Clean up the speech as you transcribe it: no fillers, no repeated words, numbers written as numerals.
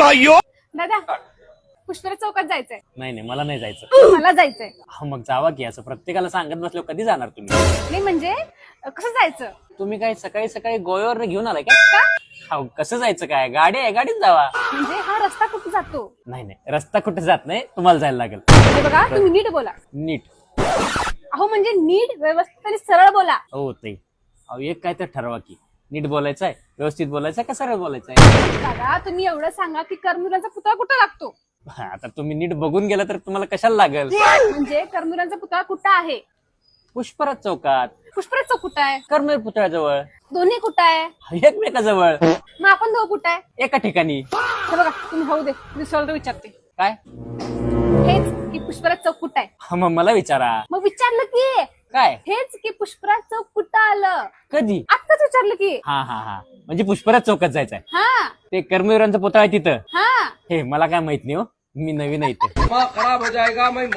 दादा पुष्पराज चौकात जायचंय. नाही मला नाही जायचं. मला जायचंय. मग जावा की. असं प्रत्येकाला सांगत बसल्यावर कधी जाणार तुम्ही? नाही म्हणजे कसं जायचं? तुम्ही काय सकाळी सकाळी गोव्यावर घेऊन आलाय का? कसं जायचं काय? गाडी आहे, गाडीत जावा. म्हणजे हा रस्ता कुठे जातो? नाही रस्ता कुठे जात नाही, तुम्हाला जायला लागेल. म्हणजे बघा तुम्ही नीट बोला. नीट? अहो म्हणजे नीट व्यवस्थित आणि सरळ बोला. हो ते एक काय तर ठरवा की नीट बोलायचं आहे, व्यवस्थित बोलायचं आहे का सरळ बोलायचं आहे? दादा तुम्ही एवढं सांगा की करमुरांचा पुतळा कुठं लागतो? आता तुम्ही नीट बघून गेला तर तुम्हाला कशाला लागेल? म्हणजे करमुरांचा पुतळा कुठं आहे? पुष्पराज चौकात. पुष्पराज चौक कुठं आहे? करमेर पुतळ्याजवळ. दोन्ही कुठं आहे? एकमेकाजवळ. मग आपण दोघं कुठं आहे? एका ठिकाणी. हे बघा तुम्ही होऊ दे, दुसऱ्याला विचारते. काय? हेच की पुष्पराज चौक कुठं आहे? मग मला विचारा. मग विचारलं की काय? हेच की पुष्पराज चौक कुठं आलं? कधी? आत्ताच विचारलं की. हा म्हणजे पुष्पराज चौकात जायचंय. हा ते कर्मवीरांचा पुतळा आहे तिथं. हा हे मला काय माहित नाही हो, मी नवीन आहे इथे. खराब हो जाएगा मैं